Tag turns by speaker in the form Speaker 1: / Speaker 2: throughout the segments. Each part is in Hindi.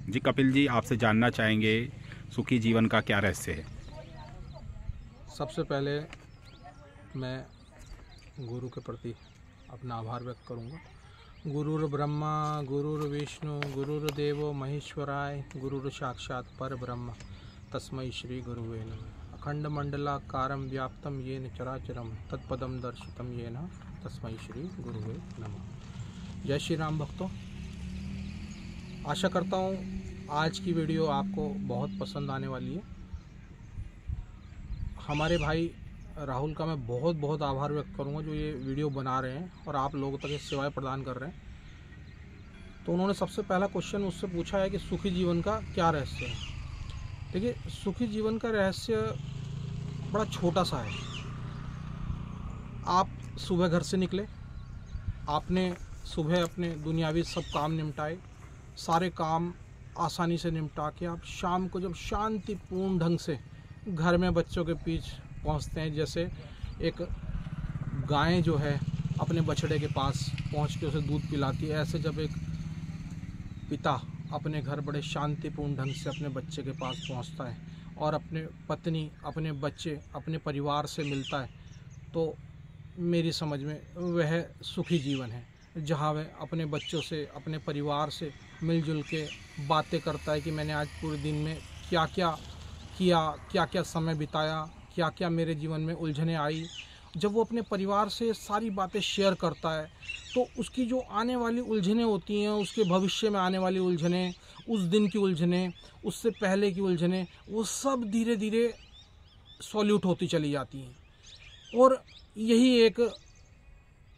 Speaker 1: जी कपिल जी, आपसे जानना चाहेंगे सुखी जीवन का क्या रहस्य है।
Speaker 2: सबसे पहले मैं गुरु के प्रति अपना आभार व्यक्त करूंगा। गुरुर ब्रह्मा गुरुर विष्णु गुरुर्देवो महेश्वराय गुरुर साक्षात पर ब्रह्म तस्मै श्री गुरुवे नमः। अखंड मंडलाकारं व्याप्तं येन चराचरं तत्पदं दर्शितं येन तस्मै श्री गुरुवे नमः। जय श्री राम भक्तों, आशा करता हूँ आज की वीडियो आपको बहुत पसंद आने वाली है। हमारे भाई राहुल का मैं बहुत बहुत आभार व्यक्त करूंगा जो ये वीडियो बना रहे हैं और आप लोगों तक ये सेवाएं प्रदान कर रहे हैं। तो उन्होंने सबसे पहला क्वेश्चन मुझसे पूछा है कि सुखी जीवन का क्या रहस्य है। देखिए, सुखी जीवन का रहस्य बड़ा छोटा सा है। आप सुबह घर से निकले, आपने सुबह अपने दुनियावी सब काम निपटाए, सारे काम आसानी से निपटा के आप शाम को जब शांतिपूर्ण ढंग से घर में बच्चों के बीच पहुंचते हैं, जैसे एक गाय जो है अपने बछड़े के पास पहुंच के उसे दूध पिलाती है, ऐसे जब एक पिता अपने घर बड़े शांतिपूर्ण ढंग से अपने बच्चे के पास पहुंचता है और अपने पत्नी, अपने बच्चे, अपने परिवार से मिलता है, तो मेरी समझ में वह सुखी जीवन है, जहाँ वह अपने बच्चों से, अपने परिवार से मिलजुल के बातें करता है कि मैंने आज पूरे दिन में क्या क्या किया, क्या क्या समय बिताया, क्या क्या मेरे जीवन में उलझनें आई। जब वो अपने परिवार से सारी बातें शेयर करता है तो उसकी जो आने वाली उलझनें होती हैं, उसके भविष्य में आने वाली उलझनें, उस दिन की उलझनें, उससे पहले की उलझनें, वो सब धीरे धीरे सॉल्यूट होती चली जाती हैं। और यही एक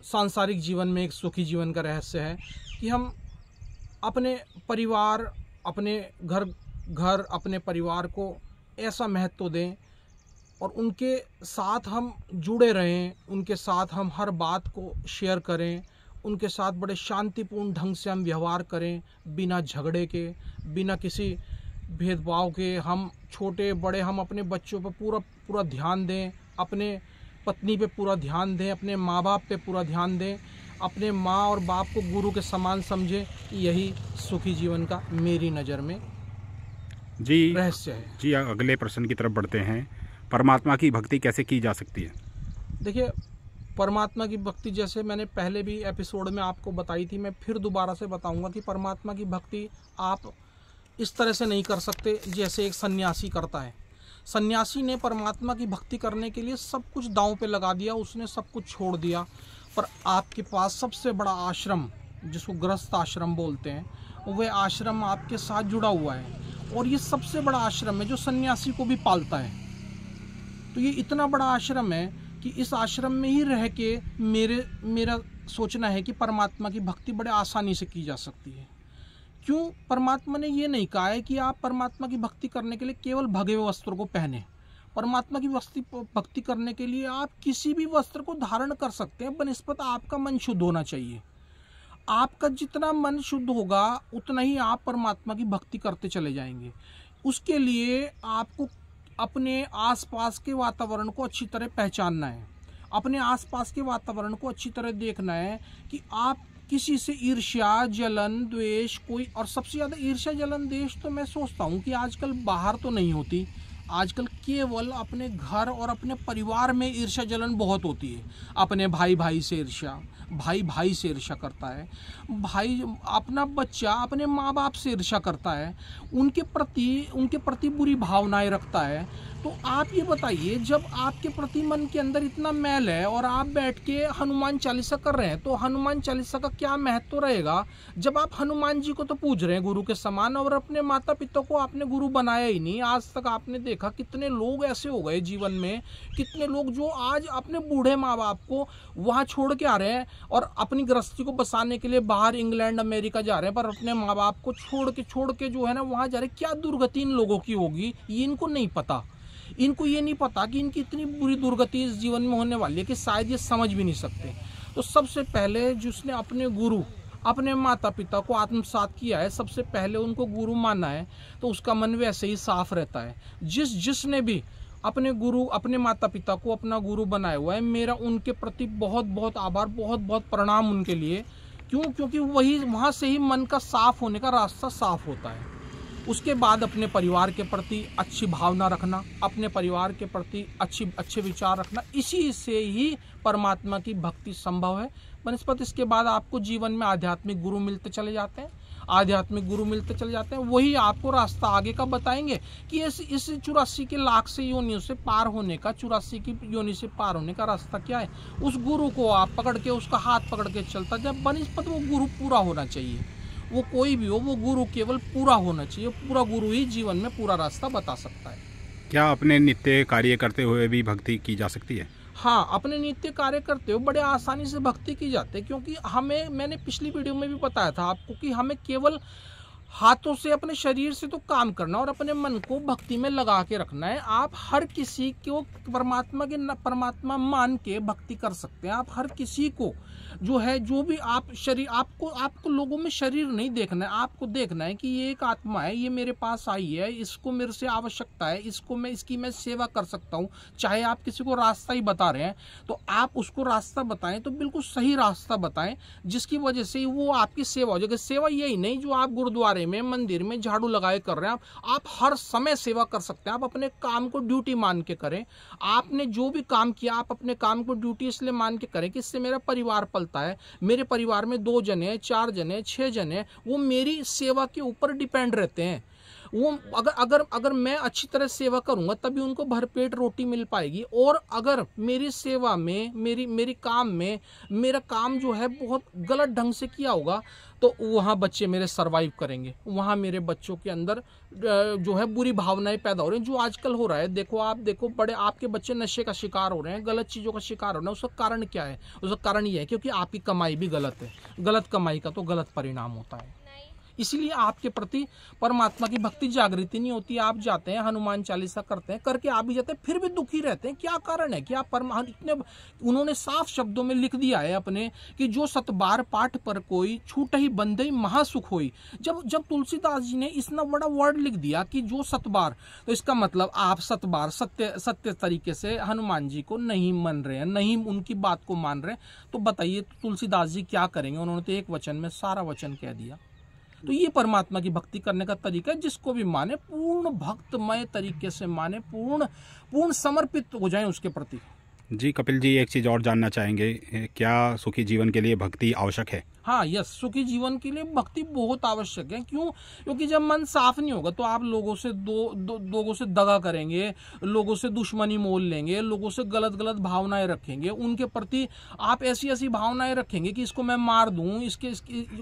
Speaker 2: सांसारिक जीवन में एक सुखी जीवन का रहस्य है कि हम अपने परिवार, अपने घर अपने परिवार को ऐसा महत्व दें और उनके साथ हम जुड़े रहें, उनके साथ हम हर बात को शेयर करें, उनके साथ बड़े शांतिपूर्ण ढंग से हम व्यवहार करें, बिना झगड़े के, बिना किसी भेदभाव के। हम छोटे बड़े, हम अपने बच्चों पर पूरा ध्यान दें, अपने पत्नी पे पूरा ध्यान दें, अपने माँ बाप पे पूरा ध्यान दें, अपने माँ और बाप को गुरु के समान समझें। यही सुखी जीवन का मेरी नज़र में
Speaker 1: जी
Speaker 2: रहस्य है।
Speaker 1: जी, अगले प्रश्न की तरफ बढ़ते हैं। परमात्मा की भक्ति कैसे की जा सकती है।
Speaker 2: देखिए, परमात्मा की भक्ति जैसे मैंने पहले भी एपिसोड में आपको बताई थी, मैं फिर दोबारा से बताऊंगा कि परमात्मा की भक्ति आप इस तरह से नहीं कर सकते जैसे एक सन्यासी करता है। सन्यासी ने परमात्मा की भक्ति करने के लिए सब कुछ दांव पे लगा दिया, उसने सब कुछ छोड़ दिया। पर आपके पास सबसे बड़ा आश्रम, जिसको गृहस्थ आश्रम बोलते हैं, वह आश्रम आपके साथ जुड़ा हुआ है और ये सबसे बड़ा आश्रम है जो सन्यासी को भी पालता है। तो ये इतना बड़ा आश्रम है कि इस आश्रम में ही रह के मेरा सोचना है कि परमात्मा की भक्ति बड़े आसानी से की जा सकती है। क्यों? परमात्मा ने ये नहीं कहा है कि आप परमात्मा की भक्ति करने के लिए केवल भगे हुए वस्त्र को पहने। परमात्मा की भक्ति करने के लिए आप किसी भी वस्त्र को धारण कर सकते हैं, बनिस्बत आपका मन शुद्ध होना चाहिए। आपका जितना मन शुद्ध होगा उतना ही आप परमात्मा की भक्ति करते चले जाएंगे। उसके लिए आपको अपने आसपास के वातावरण को अच्छी तरह पहचानना है, अपने आसपास के वातावरण को अच्छी तरह देखना है कि आप किसी से ईर्ष्या, जलन, द्वेष कोई, और सबसे ज़्यादा ईर्ष्या, जलन, द्वेष तो मैं सोचता हूँ कि आजकल बाहर तो नहीं होती, आजकल केवल अपने घर और अपने परिवार में ईर्ष्या जलन बहुत होती है। अपने भाई से ईर्ष्या, भाई से ईर्ष्या करता है, भाई अपना बच्चा अपने माँ बाप से ईर्ष्या करता है, उनके प्रति बुरी भावनाएं रखता है। तो आप ये बताइए, जब आपके प्रति मन के अंदर इतना मैल है और आप बैठ के हनुमान चालीसा कर रहे हैं, तो हनुमान चालीसा का क्या महत्व रहेगा जब आप हनुमान जी को तो पूज रहे हैं गुरु के समान, और अपने माता पिता को आपने गुरु बनाया ही नहीं। आज तक आपने देखा कितने लोग ऐसे हो गए जीवन में, कितने लोग जो आज अपने बूढ़े माँ बाप को वहाँ छोड़ के आ रहे हैं और अपनी गृहस्थी को बसाने के लिए बाहर इंग्लैंड, अमेरिका जा रहे हैं, पर अपने माँ बाप को छोड़ के जो है ना वहाँ जा रहे। क्या दुर्गति इन लोगों की होगी, ये इनको नहीं पता। इनको ये नहीं पता कि इनकी इतनी बुरी दुर्गति इस जीवन में होने वाली है कि शायद ये समझ भी नहीं सकते। तो सबसे पहले जिसने अपने गुरु, अपने माता पिता को आत्मसात किया है, सबसे पहले उनको गुरु माना है, तो उसका मन वैसे ही साफ रहता है। जिसने भी अपने गुरु, अपने माता पिता को अपना गुरु बनाया हुआ है, मेरा उनके प्रति बहुत बहुत आभार, बहुत बहुत प्रणाम उनके लिए। क्यों? क्योंकि वहाँ से ही मन का साफ होने का रास्ता साफ होता है। उसके बाद अपने परिवार के प्रति अच्छी भावना रखना, अपने परिवार के प्रति अच्छे विचार रखना, इसी से ही परमात्मा की भक्ति संभव है। बनस्पत इसके बाद आपको जीवन में आध्यात्मिक गुरु मिलते चले जाते हैं, वही आपको रास्ता आगे का बताएंगे कि इस 84 के लाख से योनियों से पार होने का, 84 की योनि से पार होने का रास्ता क्या है। उस गुरु को आप पकड़ के, उसका हाथ पकड़ के चलता जब बनस्पत, वो गुरु पूरा होना चाहिए, वो कोई भी हो, वो गुरु केवल पूरा होना चाहिए। पूरा गुरु ही जीवन में पूरा रास्ता बता सकता है।
Speaker 1: क्या अपने नित्य कार्य करते हुए भी भक्ति की जा सकती है?
Speaker 2: हाँ, अपने नित्य कार्य करते हो बड़े आसानी से भक्ति की जाती है, क्योंकि हमें, मैंने पिछली वीडियो में भी बताया था आपको कि हमें केवल हाथों से, अपने शरीर से तो काम करना और अपने मन को भक्ति में लगा के रखना है। आप हर किसी को परमात्मा मान के भक्ति कर सकते हैं। आप हर किसी को जो है, जो भी आप शरीर, आपको लोगों में शरीर नहीं देखना है, आपको देखना है कि ये एक आत्मा है, ये मेरे पास आई है, इसको मेरे से आवश्यकता है, इसकी मैं सेवा कर सकता हूँ। चाहे आप किसी को रास्ता ही बता रहे हैं तो आप उसको रास्ता बताएं तो बिल्कुल सही रास्ता बताएं, जिसकी वजह से वो आपकी सेवा हो जाएगी। सेवा यही नहीं जो आप गुरुद्वारे में, मंदिर में झाड़ू लगाए कर रहे हैं, आप हर समय सेवा कर सकते हैं। आप अपने काम को ड्यूटी मान के करें। आपने जो भी काम किया, आप अपने काम को ड्यूटी इसलिए मान के करें कि इससे मेरा परिवार पलता है, मेरे परिवार में 2 जने, 4 जने, 6 जने, वो मेरी सेवा के ऊपर डिपेंड रहते हैं। वो अगर मैं अच्छी तरह सेवा करूंगा तभी उनको भरपेट रोटी मिल पाएगी। और अगर मेरी सेवा में, मेरी काम में, मेरा काम जो है बहुत गलत ढंग से किया होगा तो वहाँ बच्चे मेरे सरवाइव करेंगे, वहाँ मेरे बच्चों के अंदर जो है बुरी भावनाएं पैदा हो रही हैं, जो आजकल हो रहा है। आप देखो बड़े आपके बच्चे नशे का शिकार हो रहे हैं, गलत चीज़ों का शिकार हो रहे हैं। उसका कारण क्या है? उसका कारण ये है क्योंकि आपकी कमाई भी गलत है। गलत कमाई का तो गलत परिणाम होता है। इसीलिए आपके प्रति परमात्मा की भक्ति जागृति नहीं होती। आप जाते हैं, हनुमान चालीसा करते हैं, करके आप भी जाते हैं, फिर भी दुखी रहते हैं। क्या कारण है? क्या इतने उन्होंने साफ शब्दों में लिख दिया है अपने कि जो 7 बार पाठ पर कोई, छूट ही बंदई महासुख होई। जब तुलसीदास जी ने इतना बड़ा वर्ड लिख दिया कि जो 7 बार, तो इसका मतलब आप 7 बार सत्य तरीके से हनुमान जी को नहीं मान रहे हैं, नहीं उनकी बात को मान रहे हैं। तो बताइए तुलसीदास जी क्या करेंगे? उन्होंने तो एक वचन में सारा वचन कह दिया। तो ये परमात्मा की भक्ति करने का तरीका है। जिसको भी माने, पूर्ण भक्तमय तरीके से माने, पूर्ण समर्पित हो जाएं उसके प्रति।
Speaker 1: जी कपिल जी, एक चीज़ और जानना चाहेंगे, क्या सुखी जीवन के लिए भक्ति आवश्यक है?
Speaker 2: हाँ, यस, सुखी जीवन के लिए भक्ति बहुत आवश्यक है। क्यों? क्योंकि जब मन साफ नहीं होगा तो आप लोगों से लोगों से दगा करेंगे, लोगों से दुश्मनी मोल लेंगे, लोगों से गलत भावनाएं रखेंगे, उनके प्रति आप ऐसी भावनाएं रखेंगे कि इसको मैं मार दूं, इसके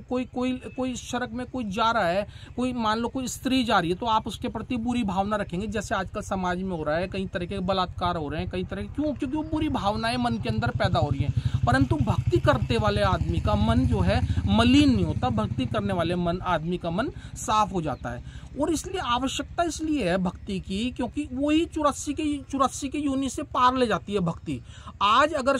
Speaker 2: कोई सड़क में कोई जा रहा है, कोई मान लो कोई स्त्री जा रही है तो आप उसके प्रति बुरी भावना रखेंगे। जैसे आजकल समाज में हो रहा है, कई तरह के बलात्कार हो रहे हैं, कई तरह के, क्यों? क्योंकि वो बुरी भावनाएं मन के अंदर पैदा हो रही हैं। परंतु भक्ति करते वाले आदमी का मन जो है मलिन नहीं होता। भक्ति करने वाले आदमी का मन साफ हो जाता है। और इसलिए आवश्यकता इसलिए है भक्ति की क्योंकि वही 84 की योनि से पार ले जाती है भक्ति। आज अगर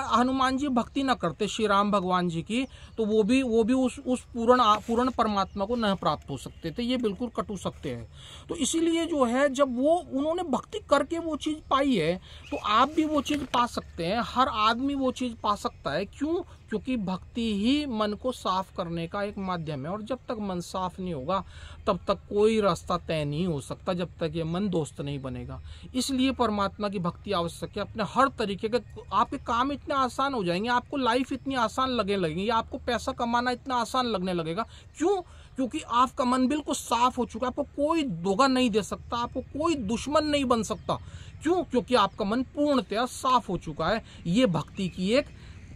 Speaker 2: हनुमान जी भक्ति न करते श्री राम भगवान जी की, तो वो भी उस पूर्ण परमात्मा को न प्राप्त हो सकते थे। ये बिल्कुल कटु सत्य है। तो इसीलिए जो है, जब उन्होंने भक्ति करके वो चीज़ पाई है तो आप भी वो चीज़ पा सकते हैं। हर आदमी वो चीज़ पा सकता है। क्यों? क्योंकि भक्ति ही मन को साफ करने का एक माध्यम है। और जब तक मन साफ नहीं होगा तब तक कोई रास्ता तय नहीं हो सकता, जब तक ये मन दोस्त नहीं बनेगा। इसलिए परमात्मा की भक्ति आवश्यक है। अपने हर तरीके के आपके काम इतने आसान हो जाएंगे, आपको लाइफ इतनी आसान लगेगी, आपको पैसा कमाना इतना आसान लगने लगेगा। क्यों? क्योंकि आपका मन बिल्कुल साफ हो चुका है। आपको कोई धोखा नहीं दे सकता, आपको कोई दुश्मन नहीं बन सकता। क्यों? क्योंकि आपका मन पूर्णतः साफ हो चुका है। ये भक्ति की एक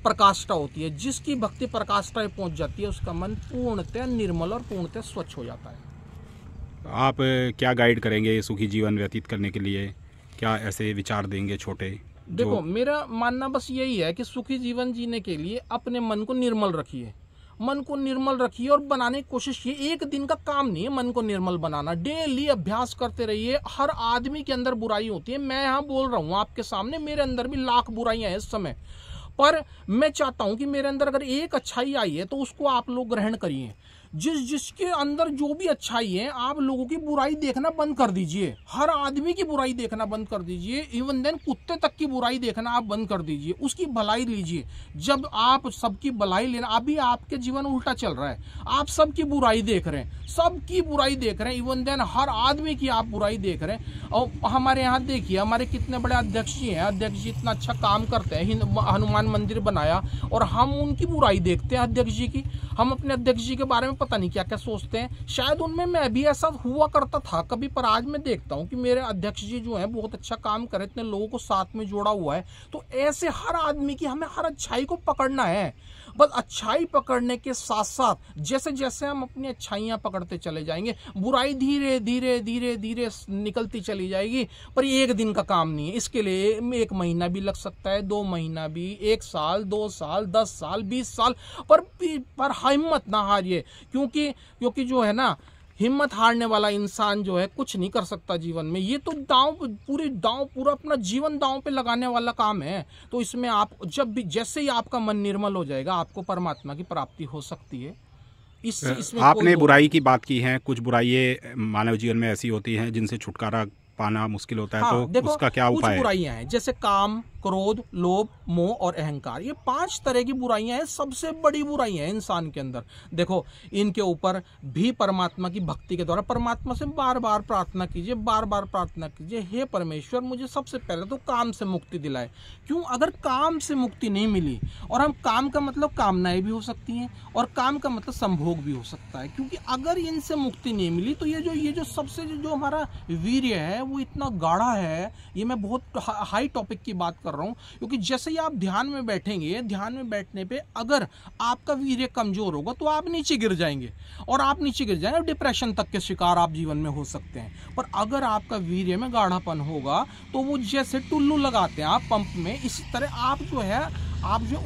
Speaker 2: प्रकाष्ठा होती है। जिसकी भक्ति प्रकाष्ठा पहुंच जाती है उसका मन पूर्णतः निर्मल और पूर्णतः स्वच्छ हो जाता है।
Speaker 1: आप क्या गाइड करेंगे सुखी जीवन व्यतीत करने के लिए? क्या ऐसे विचार देंगे छोटे?
Speaker 2: देखो, मेरा मानना बस यही है कि सुखी जीवन जीने के लिए अपने मन को निर्मल रखिए। मन को निर्मल रखिए और बनाने की कोशिश कीजिए। एक दिन का काम नहीं है मन को निर्मल बनाना। डेली अभ्यास करते रहिए। हर आदमी के अंदर बुराई होती है। मैं यहाँ बोल रहा हूँ आपके सामने, मेरे अंदर भी लाख बुराइयां हैं इस समय, पर मैं चाहता हूं कि मेरे अंदर अगर एक अच्छाई आई है तो उसको आप लोग ग्रहण करिए। जिसके अंदर जो भी अच्छाई है, आप लोगों की बुराई देखना बंद कर दीजिए। हर आदमी की बुराई देखना बंद कर दीजिए। इवन देन कुत्ते तक की बुराई देखना आप बंद कर दीजिए, उसकी भलाई लीजिए। जब आप सबकी भलाई लेना, अभी आपके जीवन उल्टा चल रहा है, आप सबकी बुराई देख रहे हैं, सबकी बुराई देख रहे हैं, इवन देन हर आदमी की आप बुराई देख रहे हैं। और हमारे यहाँ देखिए, हमारे कितने बड़े अध्यक्ष जी हैं, अध्यक्ष जी इतना अच्छा काम करते हैं, हनुमान मंदिर बनाया, और हम उनकी बुराई देखते हैं अध्यक्ष जी की। हम अपने अध्यक्ष जी के बारे में पता नहीं क्या क्या सोचते हैं। शायद उनमें मैं भी ऐसा हुआ करता था कभी, पर आज मैं देखता हूँ कि मेरे अध्यक्ष जी जो है बहुत अच्छा काम करे, इतने लोगों को साथ में जोड़ा हुआ है। तो ऐसे हर आदमी की हमें हर अच्छाई को पकड़ना है। बस अच्छाई पकड़ने के साथ साथ जैसे जैसे हम अपनी अच्छाइयाँ पकड़ते चले जाएंगे, बुराई धीरे धीरे धीरे धीरे निकलती चली जाएगी। पर ये एक दिन का काम नहीं है, इसके लिए 1 महीना भी लग सकता है, 2 महीना भी, 1 साल, 2 साल, 10 साल, 20 साल। पर हिम्मत ना हारिए, क्योंकि जो है ना, हिम्मत हारने वाला इंसान जो है कुछ नहीं कर सकता जीवन में। ये तो पूरा अपना जीवन दांव पे लगाने वाला काम है। तो इसमें आप जब भी, जैसे ही आपका मन निर्मल हो जाएगा, आपको परमात्मा की प्राप्ति हो सकती है। इसमें
Speaker 1: आपने बुराई की बात की है, कुछ बुराइयां मानव जीवन में ऐसी होती हैं जिनसे छुटकारा पाना मुश्किल होता है।
Speaker 2: हाँ,
Speaker 1: तो उसका क्या उपाय है?
Speaker 2: कुछ बुराइयां हैं, जैसे काम, क्रोध, लोभ, मोह और अहंकार। ये 5 तरह की बुराइयां हैं, सबसे बड़ी बुराइयां हैं इंसान के अंदर। देखो, इनके ऊपर भी परमात्मा की भक्ति के द्वारा परमात्मा से बार बार प्रार्थना कीजिए, बार बार प्रार्थना कीजिए, हे परमेश्वर मुझे सबसे पहले तो काम से मुक्ति दिलाए। क्यों? अगर काम से मुक्ति नहीं मिली, और हम काम का मतलब कामनाएं भी हो सकती हैं, और काम का मतलब संभोग भी हो सकता है, क्योंकि अगर इनसे मुक्ति नहीं मिली तो ये जो सबसे जो हमारा वीर्य है वो इतना गाढ़ा है। ये मैं बहुत हाई टॉपिक की बात कर रहा हूं, क्योंकि जैसे ही आप ध्यान में बैठेंगे, ध्यान में बैठने पे अगर आपका वीर्य कमजोर होगा तो आप नीचे गिर जाएंगे, और आप नीचे गिर जाएंगे, डिप्रेशन तक के शिकार आप जीवन में हो सकते हैं। पर अगर आपका वीर्य में गाढ़ापन होगा तो वो जैसे टुल्लू लगाते हैं आप पंप में, इसी तरह आप जो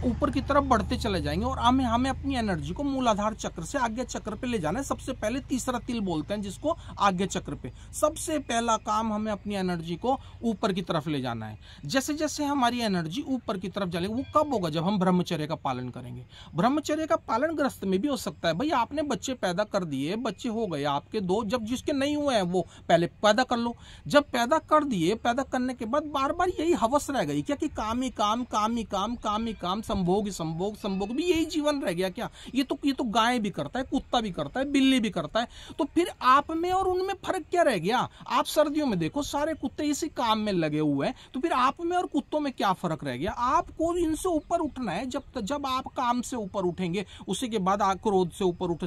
Speaker 2: ऊपर की तरफ बढ़ते चले जाएंगे। और हमें अपनी एनर्जी को मूलाधार चक्र से आज्ञा चक्र पे ले जाना है। सबसे पहले तीसरा तिल बोलते हैं जिसको, आज्ञा चक्र पे। सबसे पहला काम, हमें अपनी एनर्जी को ऊपर की तरफ ले जाना है। जैसे जैसे हमारी एनर्जी ऊपर की तरफ चलेगी, वो कब होगा? जब हम ब्रह्मचर्य का पालन करेंगे। ब्रह्मचर्य का पालन ग्रस्त में भी हो सकता है। भाई आपने बच्चे पैदा कर दिए, बच्चे हो गए आपके 2, जब जिसके नहीं हुए हैं वो पहले पैदा कर लो। जब पैदा कर दिए, पैदा करने के बाद बार बार यही हवस रह गई क्या कि काम ही काम, काम ही काम, काम ही काम, संभोग ही संभोग, संभोग भी यही जीवन रह गया क्या? ये तो गाय भी करता है, कुत्ता भी करता है, बिल्ली भी करता है। तो फिर आप में और उनमें फर्क क्या रह गया? आप सर्दियों में देखो, सारे कुत्ते इसी काम में लगे हुए हैं, तो फिर आप में और कुत्तों में क्या फर्क रह गया? आपको इनसे ऊपर उठना है। जब आप काम से ऊपर उठेंगे, उसी के बाद आप क्रोध से ऊपर उठ,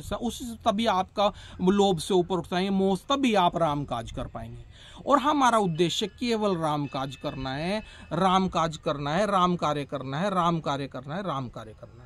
Speaker 2: तभी आपका लोभ से ऊपर उठ जाएंगे, मोह, तभी आप राम काज कर पाएंगे। और हमारा उद्देश्य केवल राम काज करना है, राम काज करना है, राम कार्य करना है, राम कार्य करना है, राम कार्य करना है।